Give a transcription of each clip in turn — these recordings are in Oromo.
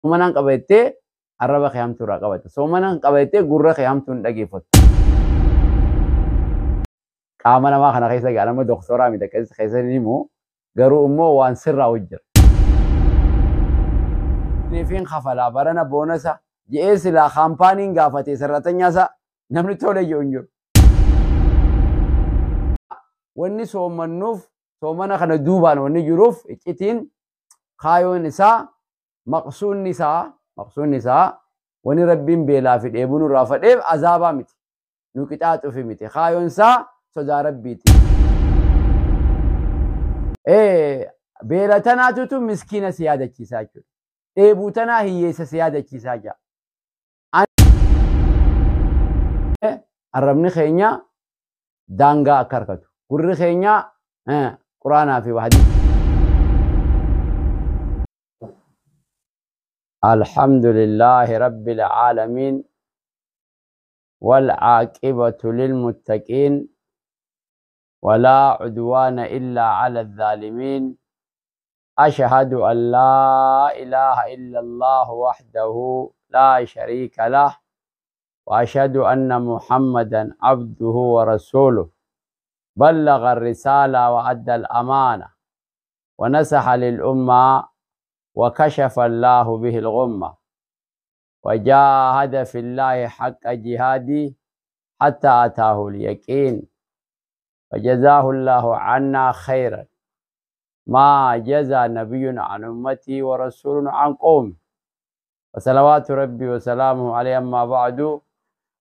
Soomanaan qabattee arraba kee hamtuu irraa qabatta. Soomanaan qabattee gurra kee hamtuu hin dhaggeeffattu. Qaama namaa kana keessa nama doktooraa miti keessa ni himu garuu immoo waan sirraa hojjeta. Neefiin kafalaa barana boonasa je'ee silaa kaampaaniin gaafate sarratanyaasaa namni tole jedhu hin jiru. Wanni soomannuuf soomana kana duubaan wanni jiruuf iccitiin kaayoon isaa maqsuunni isaa wanni rabbiin beelaa fi dheebuu nurraa fadheef azaabaa miti. Nu qixaaxuufi miti. Kaayoon isaa sodaa rabbiiti. Beela tanaatutu miskiina si yaadachiisaa jechuudha. Dheebuu tanaa hiyyeessa si yaadachiisaa jira. Arrabni keenya daangaa akka harkatu. Gurri keenya quraanaa fi hadii. Alhamdulillahi rabbil aalamiin والعاقبة للمتقين ولا عدوان إلا على الظالمين أشهد أن لا إله إلا الله وحده لا شريك له وأشهد أن محمدا عبده ورسوله بلغ الرسالة وأدى الأمانة ونصح للأمة وكشف الله به الغمة وجاهد في الله حق جهادي حتى أتاه اليقين وجزاه الله عنا خيرا ما جزى نبي عن أمتي ورسول عن قوم وصلوات ربي وسلامه عليه. أما بعد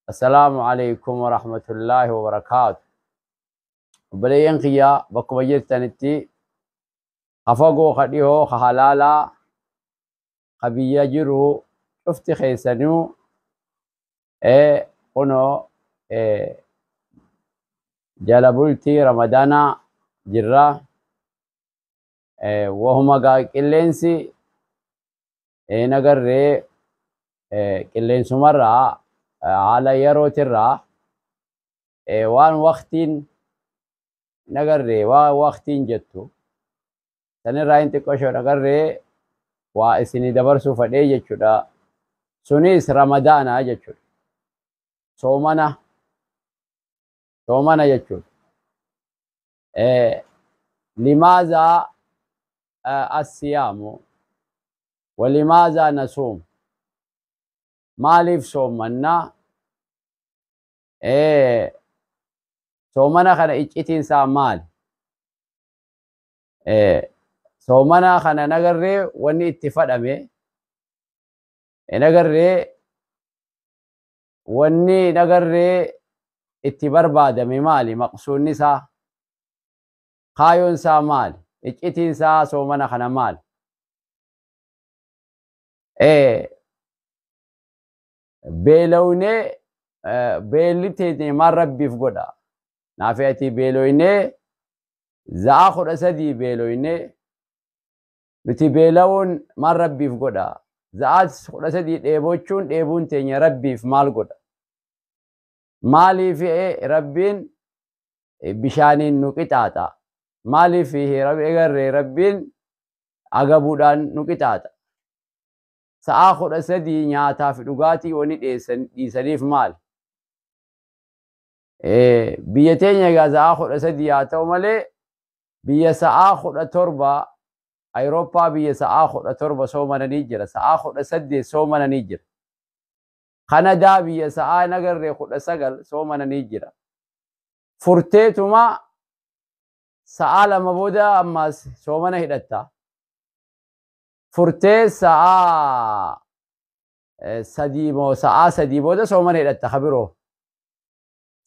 السلام عليكم ورحمة الله وبركاته. وبلين خيا بكم جرتنتي خفقوا خديه خهلالا خبيا جرو شفت خيسانو كنو جلبولتي رمضان جرا وهما قلنسي نقر قلنسو مرة على يرو ترى وان وقتين نقر وقتين جتو سنرى انت كوشو نقر واسني دبرسو فدي جتو سنيس رمضان جتو صومنا جتو. لماذا الصيام ولماذا نصوم؟ مالف صومنا صومنا خنا اجتين سا مال صومنا خنا نغري وني اتفدمه نغري وني نغري اتبربادمه مالي مقصود نسا خايون سا مال اجتين سا صومنا خنا مال بيلوني بيلتي ما ربي فقدا نافيتي بيلويني زاخر اسدي بيلويني نتي بيلون ما ربي فقدا زاات اسدي ديبوچون ديبون تيني ربي في مال قدا مالي في ربين بشانين نقطاتا مالي فيه ربين اغبودان نقطاتا سآخر أسدي نياتا في لغاتي وني ديسانيف مال بيتين يغا سآخر أسدي ياتو مالي بيا سآخر أتربا أوروبا بيا سآخر أتربا سومنا نيجر سآخر أسدي سومنا نيجر خندا بيا سآ نغر ريخور أساقل سومنا نيجر فرتيتما سآل مبودا أما سومنا هدتا فرتي ساعة سديمو ساعة سديمو ده سومن هيدا تخبره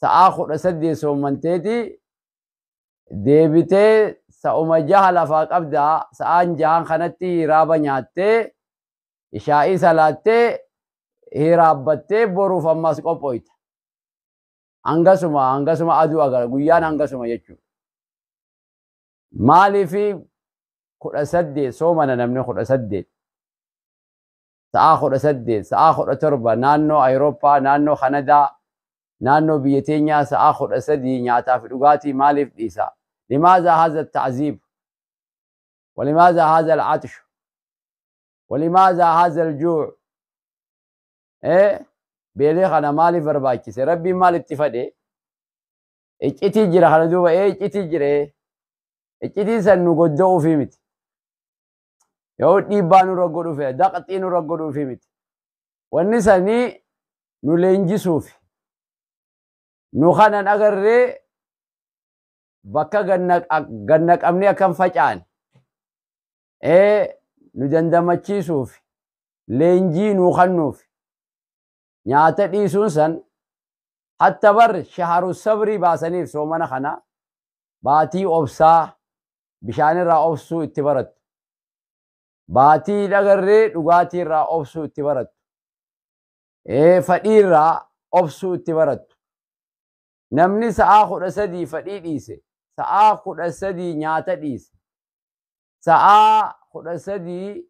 ساعة خود سدي سومن تيتي ديبتي سأوم جهل فاق أبدا ساعة جهان خنتي رابا نياتي إشائي سلاتي هي رابطي برو فماس قبويت أنغسما أدو أغر غيان أنغسما يجو مالي في خود سدي سومنا نمني خود سدي سآخد سدي سآخد تربة نانو أوروبا نانو خندا نانو بيتينيا سآخد سدي نياتا في لغاتي مالف ديسا. لماذا هذا التعذيب ولماذا هذا العطش ولماذا هذا الجوع إيه بيلي خنا مالي برباكي ربي مال اتفادي اجتي جرا خنا دوبا إيه اجتي جرا اجتي سنو قدو في مت يو ديبانو رغدو في دقتينو رغدو في مت والنساني نولنجي صوفي نوخانا أغرّي bakka ganna qabnee akkam facaan nu dandamachiisuuf leenjii nuu kennuuf nyaata dhiisuun san hatta bar shaharu sabrii baasaniif soomana kana baatii obsaa bishaanirraa obsuu itti barattu baatii dhagarree dhugaatiirraa obsuu itti barattu fadhiirraa obsuu itti barattu namni sa'aa 13 fadhii dhiise sa'aa 13 nyaata dhiise sa'aa 13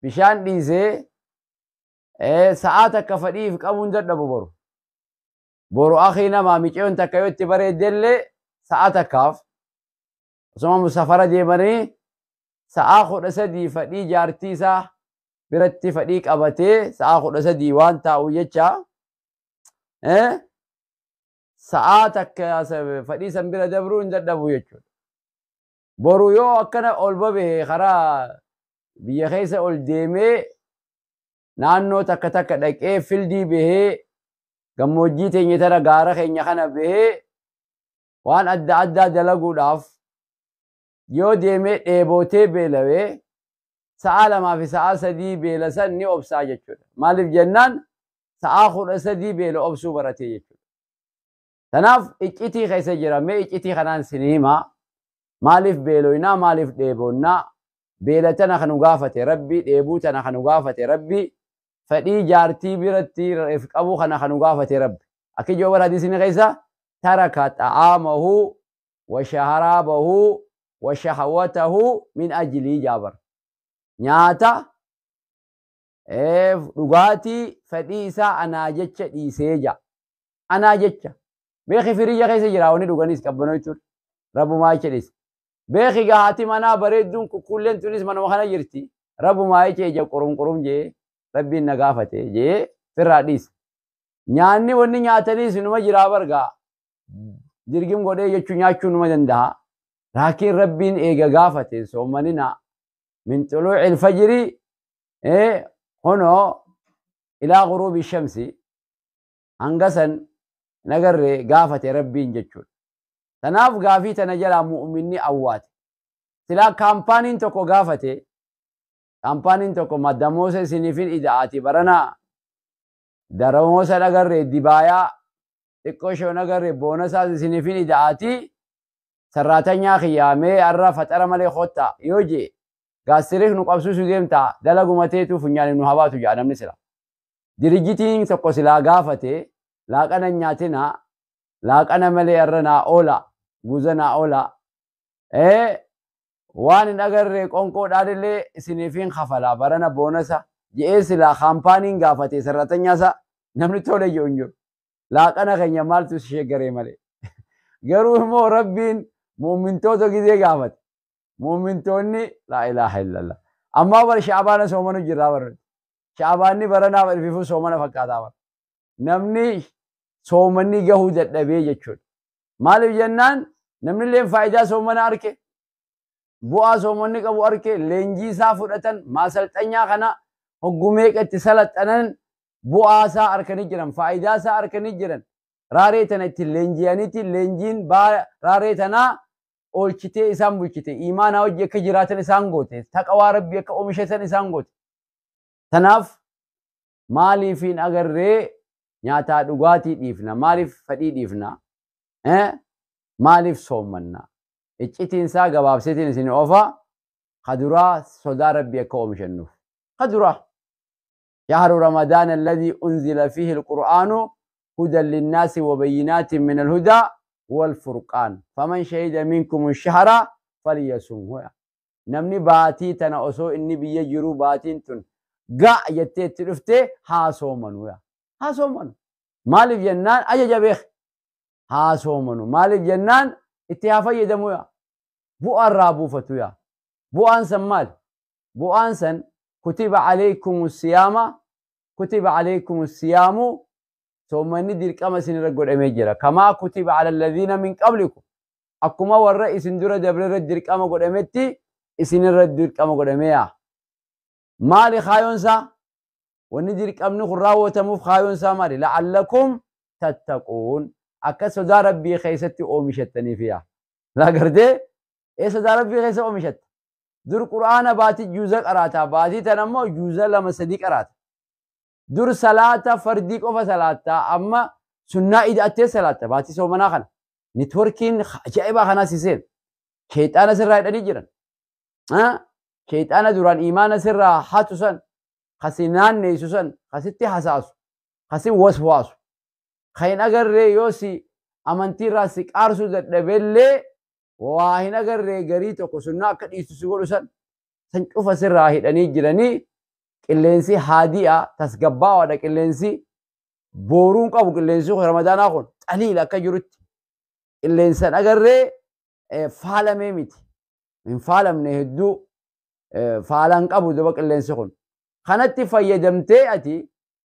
bishaan dhiise sa'aa takka fadhiif qabuun dadhabu boru akhii namaa miceeyoon takka yoo itti bareeddellee sa'aa takkaaf osoma musafara deemanii sa'aa 13 fadhii jaartii isaa biratti fadhii qabatee sa'aa 13 waan taa'u jecha sa'aa takka fadhii san bira dabruu hin dadhabu jechuudha. Boru yoo akkana ol babe karaa biyya keessa ol deemee naannoo takka takka dhaqee fildii bahee gammoojjii teenya tana gaara keenya kana bahee waan adda addaa dalaguudhaaf yoo deemee dheebootee beelawee sa'aa 2 fi sa'aa 3 beela san ni obsaa jechuudha. Maaliif jennaan sa'aa 13 beela obsuu baratee jechuudha. Tanaaf iccitii keessa jira mee iccitii kanaan siniimaa maaliif beeloynaa maaliif dheeboonnaa beela tana kan nu gaafate rabbi dheebuu tana kan nu gaafate rabbi fadhii jaartii biratti reef qabuu kana kan nu gaafate rabbi akki jawwar hadiisni keessa taraka ta'amahu wa shaharabahu wa shahawatahu min ajli jabar nyaata dhugaatii fadhii isaa anaa jecha dhiisee ja anaa jecha beeki firiyya keessa jira wani dhuganis qabbanoo jechuudha rabbumaa jecha dhiise beeki gahaati manaa bareedduun kukkulleen tunis manuma kana jirti rabbumaa jecha ija qurum jee rabbiin na gaafate jee firraa dhiise nyaanni wanni nyaataniis numa jiraa bargaa dirgim godhee jechuu nyaachuu numa danda'a laakiin rabbiin eega gaafate soomanina min xuluuci ilfajri hono ilaa guruubi shamsi hangasan nagarre gaafate rabbiin jechuudha. Tanaaf gaafii tana jalaa mu'minni awwaate. Silaa kaampaaniin tokko gaafate kaampaaniin tokko maddamoota isiniifin ida'aati barana daramoota nagarre dibaayaa xiqqoo ishee nagarre boonasaas isiniifin ida'aati sarraatanyaa kiyyaamee arra faxara malee kottaa yoo jee gaastiriif nu qabsuusu deemtaa dalagumateetu funyaanii nu habaatu jedha namni sila. Dirijjitiin tokko silaa gaafate laaqana nyaatina laaqana malee arra naa oola guuza naa oola waan hin agarre qonqoodhaanillee isiniifin kafala barana boonasa je'ee silaa kaampaaniin gaafate sarratanyaasa namni tole jedhu hin jiru laaqana keenya maaltu ishee garee malee garuu immoo rabbiin muumintoota gizee gaafate muumintoonni laa ilaaha illallah ammaa bar shaabaana soomanu jirraa barre shaabaanni baranaaf ilfifuu soomana fakkaataa bara namni soomanni gahuu dadhabee jechuudha. Maaliif jennaan namni illee faayidaa soomana arke bu'aa soomanni qabu arke leenjii isaa fudhatan maasalxanyaa kana hoggumee qatti salaxanan bu'aa isaa arkanii jiran faayidaa isaa arkanii jiran raaree tana itti leenjiyaniiti leenjiin raaree tanaa oolchitee isaan bulchite imaanaa hojii akka jiraatan isaan goote taqawaa rabbii akka oomishatan isaan goote. Tanaaf maaliifiin agarree nyaataa dhugaatii dhiifna maaliif fadhii dhiifna maaliif soommanna iccitiin isaa gabaabseetiin isin ofa kaduraa sodaa rabbii akka oomishannuuf kaduraa شهر رمضان الذي أنزل فيه القرآن هدى للناس وبينات من الهدى والفرقان فمن شهد منكم الشهر فليصمه نمني باتي تنأسو إني بيجرو باتين تن قا يتت رفته هاسومنو هاسومنو مالف جنان أجا بيخ هاسومنو مالف جنان اتهافا يدمو بو الرابو فتو بو أنسن مال بو أنسن كتب عليكم الصيام كتب عليكم الصيام ثم ندير كما سنرجع أميجرا كما كتب على الذين من قبلكم أكما ورا إسندورا دبر ردير كما قد أمتي إسنر ردير كما قد أميا مالي خايونسا وندير كم نخراو تموف خايونسا مالي لعلكم تتقون أكسو دا ربي خيستي أومشتني فيها لا قردي إيسا دا ربي خيستي أومشت دور قرآن باتي جوزة قراتا باتي تنمو جوزة لما صديق قراتا دور صلاة فردي قفا صلاة أما سنة إذا أتي صلاة باتي سو مناخن نتوركين جائبا خنا سيسين شيطان سر رايدني جيران شيطان دوران إيمان سر حاتوسن خسنان نيسوسن خسيتي حساسو خسي وسواسو خين أجر يوسي أمانتي راسك أرسو دبلة واهين أجر غريتو كسنة كديسو سيقولوسن سنشوف سر رايدني جيراني قلنسي هادية تسقبا ودا قلنسي بورون قبو قلنسي رمضان أخون قليلا كجرت قلنسان أجر فعلمي ميتي من فعلم نهدو فعلان قبو دبا قلنسي خون خانتي فيدمتي أتي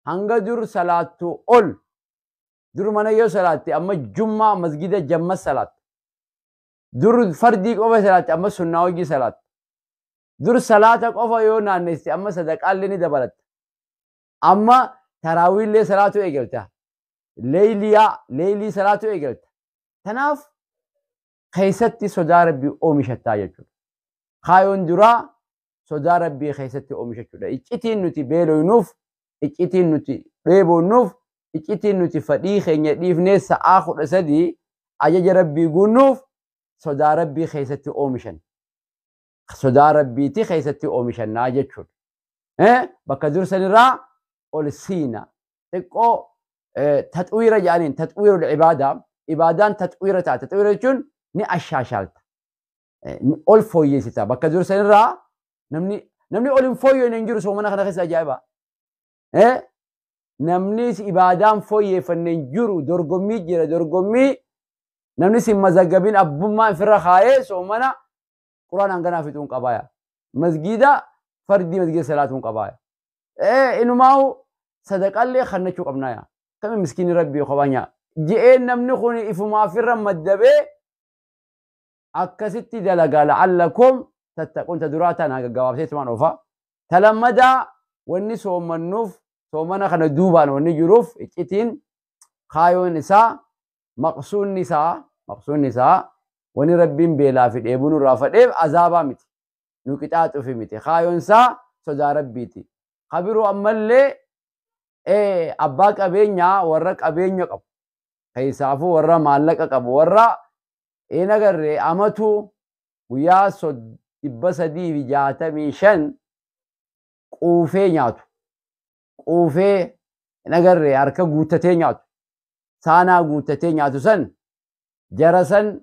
هنگا دور صلاة أول دور منا يو صلاة أما جمعة مسجد جمع صلاة دور فردي قوة صلاة أما سناوجي صلاة دور صلاة قوة يو نانستي أما صدق اللي دبلت أما تراويح لي صلاة إيجلتا ليلي صلاة إيجلتا تناف خيستي صدا ربي أومشتا يجو خايون درا صدا ربي خيستي أومشتا إجتين نتي بيلو ينوف إجتين نتي ريبو نوف إجتين نتي فدي خيني ديف نيسا آخر أسدي أجج ربي قنوف صدا ربي خيستي أومشن صدا ربي تي خيستي أومشن ناجتشون بكدور سنرا أولسينا تقو تطوير جانين تطوير العبادة عبادان تطوير جون ني أشاشالت أول فوي ستا بكدور سنرا نمني أول فوي ننجر سومنا خنا خس أجايبا نمني عبادان فوي فننجر درغمي جرا درغمي نمني سمزاجبين أبو ما فرا خايس سومنا قرآن أنغنا في تون قبايا مسجدا فردي مسجد صلاة تون قبايا إنه ما هو صدق الله خلنا شو قبنايا كم مسكين ربي خبانيا جئين نمني خوني إفما فرا مدبي أكستي دلقا لعلكم تتقون تدراتنا قوابسيت ما نوفا تلمدا وني سومنوف سومنا خنا دوبان وني جروف إتين خايو نساء مقصون نساء وني ربين بلا في ابن رافد عذابا متي نكتات في متي خايو نساء صدا ربيتي خبروا أمالي أباك أبينيا ورق أبينيا قب كيسافو ورا مالك قب ورا نجر أمتو ويا صد إبسدي بجاتا ميشن قوفي نياتو قوفي نجر أركا قوتتين نياتو سانا قوتتين نياتو سن جرسن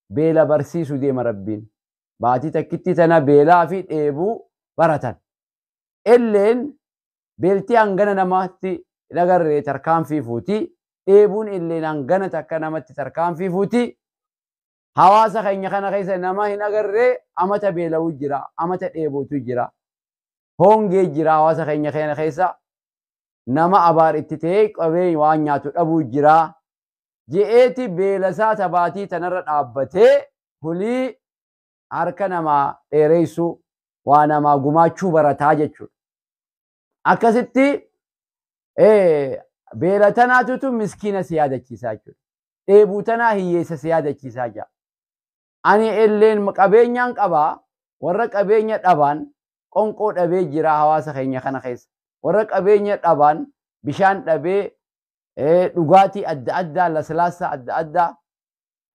بيلا برسيسو دي مربين باتي تكتي تنا بيلا في إيبو برتن إلين بيلتي أنغنا نماتي نجر تركان في فوتي إيبون إلين أنغنا تكنا ماتي تركان في فوتي حواسا خيني خنا خيسا نما هنا غري أمتا بيلا وجرا أمتا إيبو تجرا هونجي جرا حواسا خيني خيسا نما أبار اتتيك أبي وانياتو أبو جرا جئتي بيلا ساتا باتي تنرد أبتي هلي أركنا ما إيريسو وانا ما قماشو براتاجتشو أكستي بيلا تناتو مسكينة سيادة كيساجو إيبو تنا هي سيادة كيساجا أني إلين مقابينيان قبا ورق أبينيا أبان قنقود أبي جرا حواسا خيني خنا خيس ورق أبينيا أبان بشان أبي لغاتي أدى لسلاسة أدى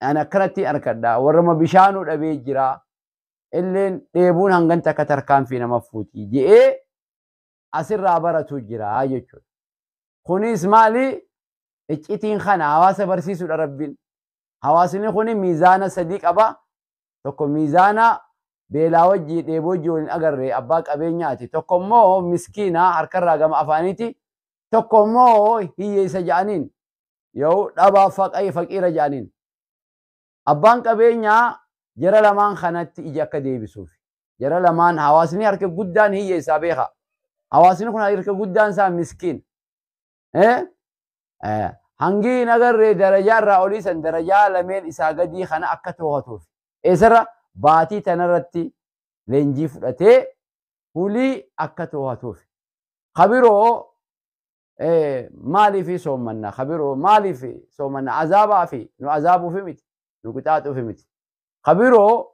أنا كرتي أنا كدا ورما بشانو أبي جرا إلين إيبون هنغنتا كتركان فينا مفوتي جي أسر رابرتو جرا أيجو خوني اسمالي إجتين خنا حواسا برسيسو لربين حواسني خوني ميزانا صديق أبا تكو ميزانا بلا وجي ديبو جون أغري أباك أبينياتي تكو مو مسكينة هركر راقم أفانيتي تكو مو هي سجانين يو دابا فاق أي فقير جانين أبانك أبينيا جرى لمان خانت إجاك ديبسوفي جرى لمان حواسني هرك قدان هي سابقة حواسني كنا هرك قدان سا مسكين إيه هنجي نجر درجة رأولي سن درجة لمن إساقدي خنا أكتوه توف إسرا باتي تنرتي لنجي فرته هولي أكتوه توف خبرو مالي في صومنا خبرو مالي في صومنا عذابا في نو عذابو في مت نو قطعتو في مت خبرو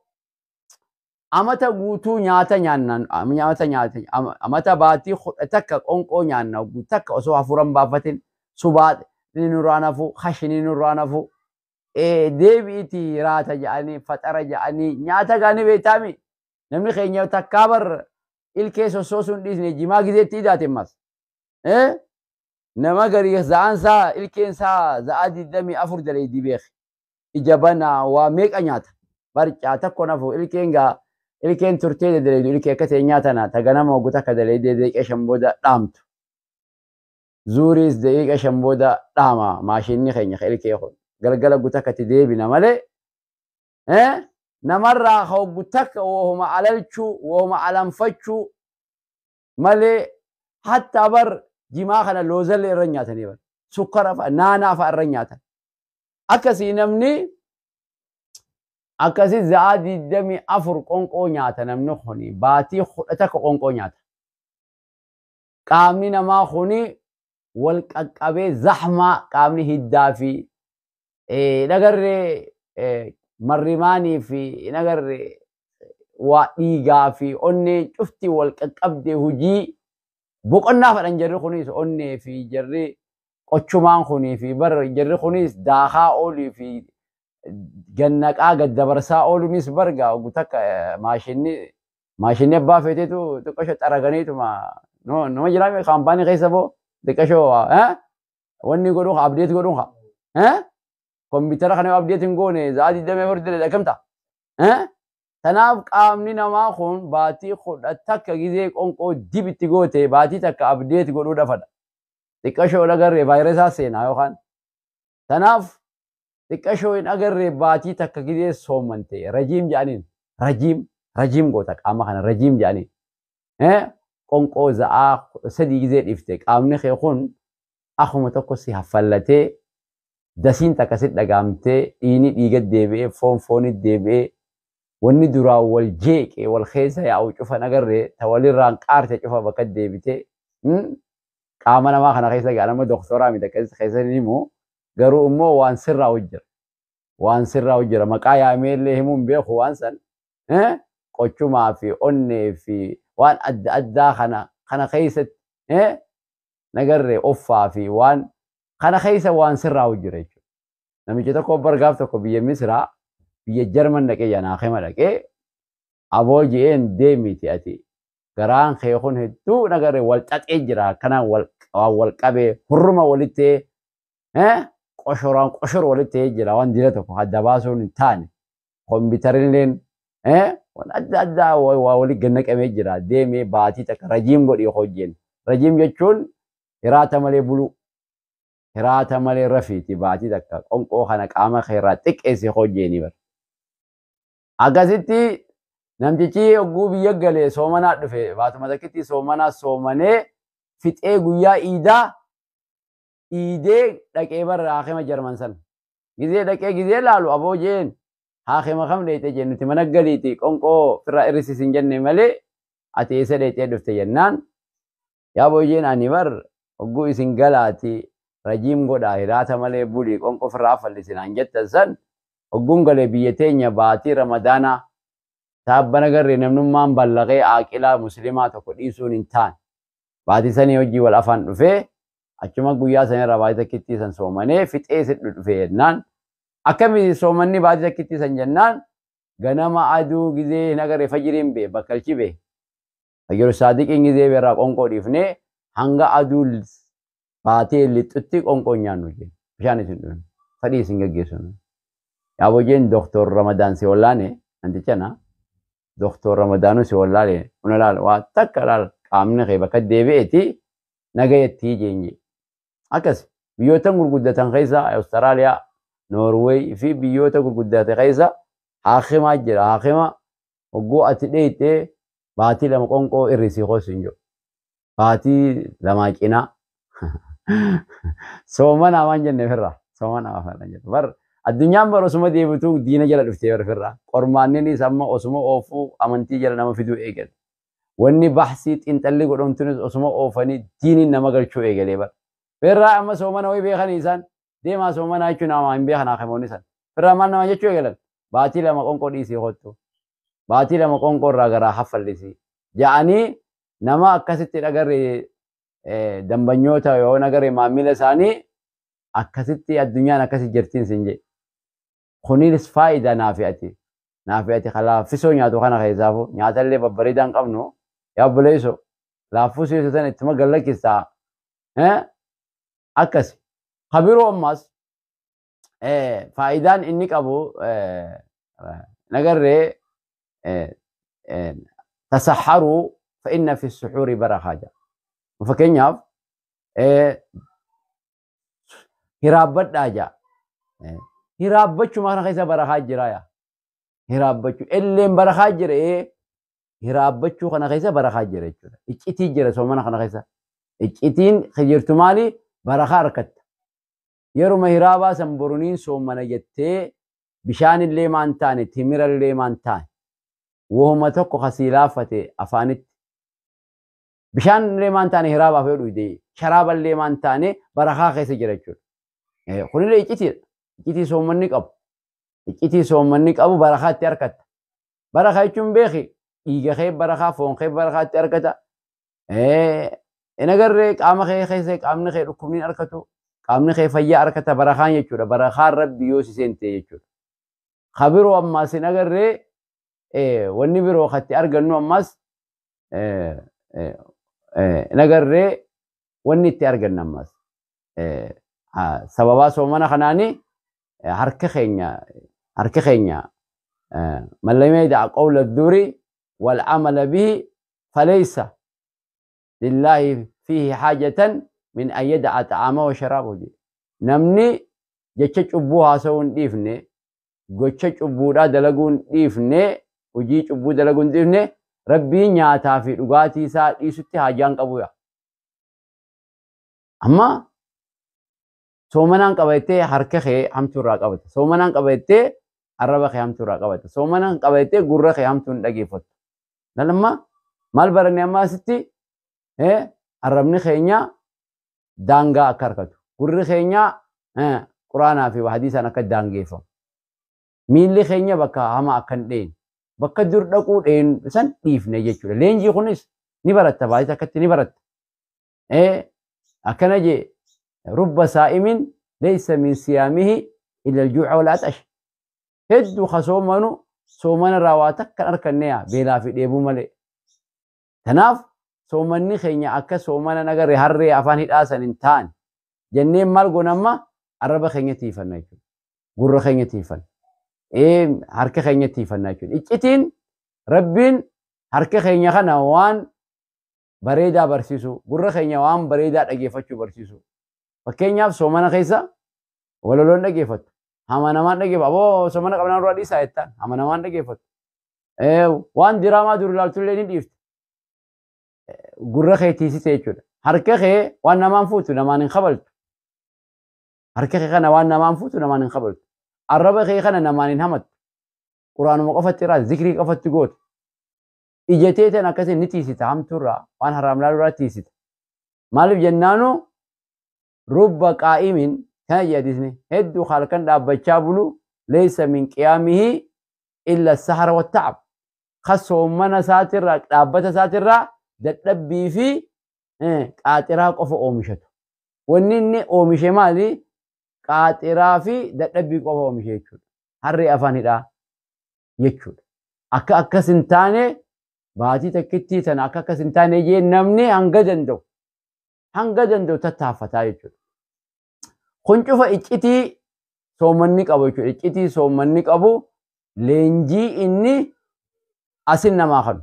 أمتا غوتو نياتا نيانا نياتا نياتا أمتا باتي تكا قنقو نيانا تكا أسو حفوران بافتين سبات نورانفو خشني نورانفو ديبيتي راتا جاني فترة جاني نياتا غاني بيتامي نمني خينيو تكابر الكيسو سوسون ديسني جما جزيتي داتي ماس نما غري زانسا الكينسا زادي دمي أفر دلي دي بيخ إجابنا وميك أنياتا برجع تكونفو الكينغا ilkeen turtee daleedu ilkee akka teenyaa tana taganama oguta akka daleedee deeqee shan booda dhaamtu zuuriis deeqee shan booda dhaama maashinni keenya ilkee kun galgala guta akkati deebina malee namarraa hogguta akka wohuma alalchuu wohuma alanfachuu malee hatta bar jimaa kana loozalle irra nyaatanii bar sukkara fa'a naanaa fa'a irra nyaatan akkasii namni akkasi zaadi dami afur qonqoo nyaata namni kuni baatii kudha qonqoo nyaata qaamni namaa kuni wal qaqqabee zahmaa qaamni hiddaa fi nagarree marrimaanii fi nagarree waa dhiigaa fi onnee cufti wal qaqqabdee hujii boqonnaa fadhan jarri kunis onnee fi jarri qochumaan kunii fi bar jarri kunis daakaa oolii fi gannaqaa gaddabarsaa ooluunis barga gutakka maashinni abbaa feeteetu xiqqasho xaraganiituma nama jiraame kaampaanii keessa boo xiqqasho wanni godhuun abdeet godhuun kompiitara kana abdeet hin goone za'aa 24 dile dhagamta tanaaf qaamni namaa kun baatii kudha takka gizee qonqoo dibitti goote baatii takka abdeet godhuu dhafadha xiqqashoo dhagarree vaayiresaa seenaa yookaan tanaaf xiqqashoo hin agarree baatii takka gizee soomante rajiim jedhaniin rajiim goota qaama kana rajiim jedhaniin qonqoo za'aa sadii gizee dhifte qaamni kee kun akkuma tokko si haffallatee dasiin takka si dhagaamtee dhiini dhiigat deebi'ee foonit deebi'ee wanni duraa wal jeeqee wal keessa yaa'u cufa agarree ta walirraan qaarte cufa bakka deebitee qaama namaa kana keessa gaadhama doktoraa miti akkasii keessa himu garuu immoo waan sirraa hojjira maqaa yaameellee himuun beeku waan san qochumaa fi onnee fi waan adda addaa kana keessatti nagarree offaa fi waan kana keessa waan sirraa hojjira jechuudha. Namichi tokko bargaaf tokko biyya Misraa biyya Jarman dhaqee Yanaaqema dhaqee aboo je'een deemiti ati garaan kee kun hedduu nagarree wal xaxee jira kanaan wal qabee hurruma walitti qoshor walitti jira waan dila tokko adda baasuun hin taane kompiitarilleen waan adda addaa waa walii gannaqamee jira deemee baatii takka rajiim godhee hojjeen rajiim jechuun hiraata malee buluu hiraata malee rafiiti baatii takka qonqoo kana qaama keerraa xiqqeessee hojjeeni bar akkasitti namtichi ogguu biyya galee soomanaa dhufe baatuma takkitti soomanaa soomanee fixee guyyaa iidee dhaqee bar haakima jarman san gizee dhaqee gizee laalu aboo jeen haakima kam dheeyte jeen nuti mana galiiti qonqoo firraa irrisiisin jenne malee ati eessa dheeytee dhufte jennaan yaa aboo jeen ani bar ogguu isin galaati rajiim godhaa hiraata malee bulii qonqoo firraa fallisinaan jettan san ogguun galee biyya teenya baatii ramadaanaa taabbana garree namnummaan ballaqee aaqilaa muslimaa tokko dhiisuun hin taane baatii sanii hojii wal afaan dhufee achuma guyyaa sanirra baatii takkitti san soomanee fixee sidhu dhufee jennaan akkami soomanni baatii takkitti san jennaan ganama aduu gizee hin agarree fajiriin bee bakkalchi bee fajiru saadiqiin gizee beerraa qonqoo dhiifnee hanga aduu baatee lixxutti qonqoo nyaannu jeen bishaan isin dhufne fadhii isin gaggeessu yaaboo jeen doktor ramadaan si wallaane antichana doktor ramadaanu si wallaale una laal waa takka laal qaamni kee bakka deebi'eeti nagayattii jeenye akkas biyyoota gurguddatan keessa Awustiraaliyaa Noorweey fi biyyoota gurguddate keessa haakimaa jira haakima وقو أتديت باتي لما قنقو إرسي خوسنجو باتي لما كنا سومنا وان جنة فرا سومنا وان جنة بر الدنيا بر اسمه دي بتو دينا جل دفتي فرا قرماني ني سما اسمه اوفو امنتي جل نما فيديو ايجل وني بحثي انتلي قدوم تنس اسمه اوفني ديني نما قرشو ايجل بر فرا اما سومنا وي بيخن انسان دي ما سومنا يچنا ما ام بيخنا خموني سن فرا ما نما يچو ايجل باتي لما قنقو ديسي خوتو باتي لما قنقو راغرا حفل ديسي جاني نما اكاسيتي دغري دمبنيوتا yoo nagare maamila isaanii akkasitti addunyaan akkasi jirtiin sinje kuniinis faayidaa naafi'ati kalaafisoo nyaatu kana keessaafu nyaatallee babbareedaan qabnu yaa buleeso laafuu siisatan ittuma gallakkisaa akkasi kabiroo ammas faayidaan inni qabu nagarree tasaxaruu fa inna fi suxuuri barakaa jaa فكينياف هرابت داجا هرابت شو ما خيسا برخاج جرايا هرابت شو اللي برخاج جرا هرابت شو خنا خيسا برخاج جرا إتي جرا سومنا خنا خيسا إتين خجرت مالي برخا ركت يروم هرابا سمبرونين سومنا جتة بشان اللي مانتاني تمر اللي مانتان وهم تكو خسيلافة أفانت بشان ليمان تاني هرابا فيدو دي شراب ليمان تاني برخا خيس جرچول خوني لي ايتي سومنيك اب ايتي سومنيك ابو برخا تركت برخا يچون بيخي ايغه خي برخا فون خي برخا تركتا انغر قام خي خيس قام خي ركمني اركتو قام خي فيا اركتا برخا يچول برخا رب يوسي سنتي يچول خبروا اما سنغر وني بيرو خطي ارغنو اماس nagarree wanni itti arganna ammas sababaa soomana kanaani harka keenya man lam yadac qawla adduri walcamala bihi falaysa lillahi fihi xaajatan min an yadaca طعامه وشرابه namni jecha cubbuu haasa'uu hin dhiifne gocha cubbuudhaa dalaguu hin dhiifne hojii cubbuu dalaguu hin dhiifne rabbii nyaataa fi dhugaatii isaa dhiisutti haajaan qabuya amma soomanaan qabattee harka kee hamtuu irraa qabata soomanaan qabattee arraba kee hamtuu irraa qabata soomanaan qabattee gurra kee hamtuu hin dhageeffattu lalma maal baranne amma asitti arrabni keenya daangaa akka harkatu gurri keenya quraanaa fi hadiisaan akka daangeeffamu miilli keenya bakka hama akka hin dheenye bakka dur dhaquu dheen san dhiifne jechuudha leenjii kunis ni baratta baay'ee akkatti ni baratta akkana je rubba saa'imin laysa min siyaamihi illa al-juu'a wal atash hedduu kasoomanu soomana raawaa takkan arkanneya beelaa fi dheebuu malee tanaaf soomanni keenya akka soomana nagarre harree afaan hidhaasan hin taane jenneen maal gonamma arraba keenya tiifanna jechuudha gurra keenya tiifanna harka keenya tiifanna jechuudha iccitiin rabbiin harka keenya kana waan bareedaa barsiisu gurra keenya waan bareedaa dhageeffachuu barsiisu fakkeenyaaf soomana keessa walaloon dhageeffattu hama namaan dhageeffatu aboo soomana qabnaan dura dhiisaa jettaan hama namaan dhageeffattu waan diraamaa dur ilaaltullee ni dhiifte gurra kee tiisite jechuudha harka kee waan namaan fuutu namaan hin qabaltu harka kee kana waan namaan fuutu namaan hin qabaltu arraba kee kana namaan hin hamattu quraanuma qofatti irraa zikrii qofatti gootu ijateetan akkasiin ni tiisita hamtuurraa waan haraam laalurraa tiisita maaliif jennaanu rubba qaa'imin kana jedhisne hedduu halkan dhaabbachaa bulu leeysa min qiyaamihi illa sahara watta'ab kasoomana isaatirraa dhaabbata isaatirraa dadhabbii fi qaaxiraa qofa oomishatu wanni inni oomishe maali qaaxiraa fi dadhabbii qofa oomishe jechuudha harree afaan hidhaa jechuudha akka akkas hin taane baatii takkittii tana akka akkas hin taane jee namni hanga danda'u tattaaffataa jechuudha kun cufa iccitii soomanni qabu jechuudha iccitii soomanni qabu leenjii inni asin namaa kanu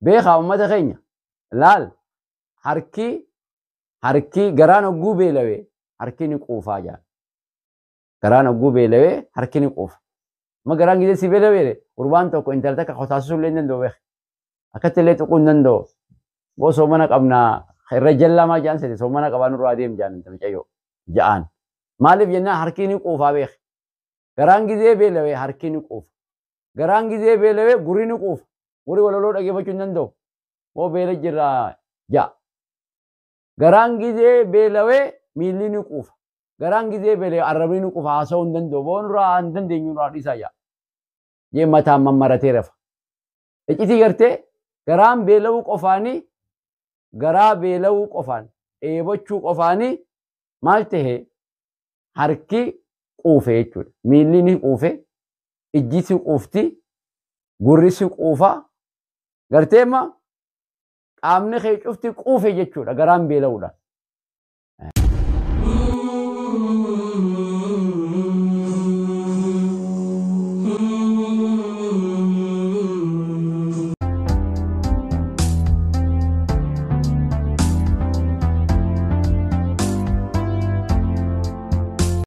beekaa ummata keenya laal harki garaan ogguu beelawee harki ni quufaa jaa garaan ogguu beelawee harki ni quufa garaan gizee si beelawee gurbaan tokko intala takka qotaasisuu illee hin danda'u beek. Akkatti illee tuquu hin danda'u. Boo soomana qabnaa irra jallamaa jaan sete soomana qabaa nurraa deem jaan intala cayyoo ja'aan. Maaliif jennaan harki ni quufaa beek. Garaan gizee beelawee harki ni quufa. Garaan gizee beelawee gurri ni quufa. Gurri walaloo dhageeffachuu hin danda'u. Boo beela jirraa ja'a. Garaan gizee beelawee miilli ni quufa. Garaan gizee beelawee arrabni ni quufa haasa'uu hin danda'u. Boo nurraa hin dandeenyu nurraa dhiisaa ja'a. Jee mataan mammaratee rafa. Iccitii gartee garaan beelawuu qofaanii garaa beelawuu qofaan dheebochuu qofaanii maal tahee harki quufe jechuudha. Miilli ni quufe, ijji si quufti, gurri si quufa. Garteema qaamni kee cufti quufe jechuudha garaan beelawuudha.